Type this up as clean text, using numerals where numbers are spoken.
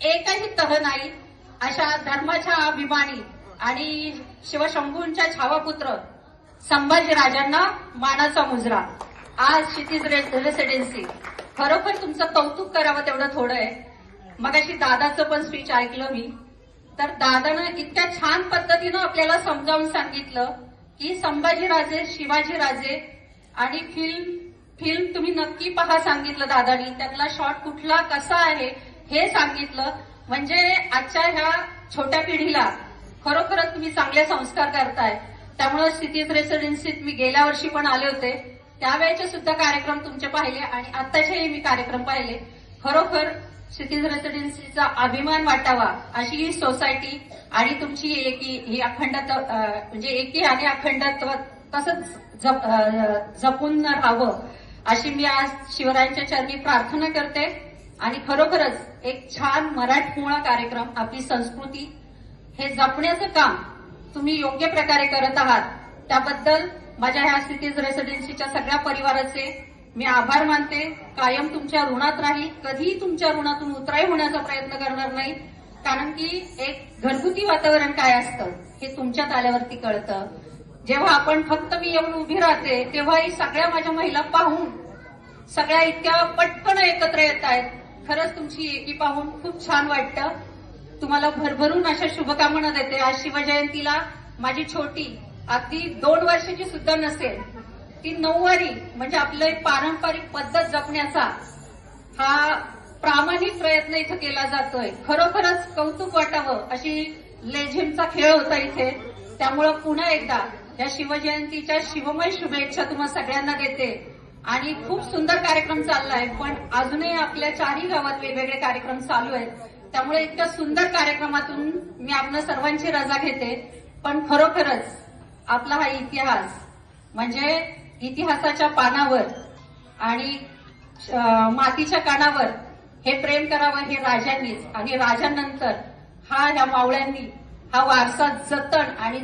एकही तह नाही अशा धर्माच्या अभिमानी आणि शिवशंभूंच्या छावापुत्र संभाजीराजांना मानाचा मुजरा. आज क्षितिज रेसिडेन्सी खरोखर तुमचं कौतुक करावं तेवढं थोडं आहे. मगाशी दादाचं पण स्पीच ऐकलं मी, तर दादानं इतक्या छान पद्धतीनं आपल्याला समजावून सांगितलं की संभाजीराजे, शिवाजीराजे आणि फिल्म तुम्ही नक्की पहा सांगितलं दादानी. त्यातला शॉट कुठला कसा आहे हे सांगितलं. म्हणजे आजच्या ह्या छोट्या पिढीला खरोखरच तुम्ही चांगले संस्कार करताय. त्यामुळे क्षितिज रेसिडेन्सीत मी गेल्या वर्षी पण आले होते, त्यावेळेचे सुद्धा कार्यक्रम तुमचे पाहिले आणि आत्ताचेही मी कार्यक्रम पाहिले. खरोखर क्षितिज रेसिडेन्सीचा अभिमान वाटावा अशी ही सोसायटी आणि तुमची एकी ही अखंडत्व म्हणजे एकी आणि अखंडत्व तसंच जपून राहावं अशी मी आज शिवरायांच्या चरणी प्रार्थना करते. आणि खरोखरच एक छान मराठमोळा कार्यक्रम, आपली संस्कृती हे जपण्याचं काम तुम्ही योग्य प्रकारे करत आहात. त्याबद्दल माझ्या ह्या क्षितिज रेसिडेन्सीच्या सगळ्या परिवाराचे मी आभार मानते. कायम तुमच्या ऋणात राहील, कधीही तुमच्या ऋणातून उतराई होण्याचा प्रयत्न करणार नाही. कारण की एक घरगुती वातावरण काय असतं हे तुमच्यात आल्यावरती कळतं. जेव्हा आपण फक्त मी येऊन उभी राहते तेव्हाही सगळ्या माझ्या महिला पाहून सगळ्या इतक्या पटकन एकत्र येत आहेत. खरंच तुमची एकी पाहून खूप छान वाटतं. तुम्हाला भरभरून अशा शुभकामना देते. आज शिवजयंतीला माझी छोटी अगदी 2 वर्षाची सुद्धा नसेल, ती 9 वारी म्हणजे आपलं एक पारंपरिक पद्धत जपण्याचा हा प्रामाणिक प्रयत्न इथं केला जातोय. खरोखरच कौतुक वाटावं अशी लेझिमचा खेळ होता इथे. त्यामुळं पुन्हा एकदा या शिवजयंतीच्या शिवमय शुभेच्छा तुम्हा सगळ्यांना देते. आणि खूप सुंदर कार्यक्रम चाललाय, पण अजूनही आपल्या 4ही गावात वेगवेगळे कार्यक्रम चालू आहेत. त्यामुळे इतक्या सुंदर कार्यक्रमातून मी आपल्या सर्वांची रजा घेते. पण खरोखरच आपला हा इतिहास म्हणजे इतिहासाच्या पानावर आणि मातीच्या कानावर हे प्रेम करावं हे राजांनीच, आणि राजांनंतर ह्या मावळ्यांनी हा वारसा जतन आणि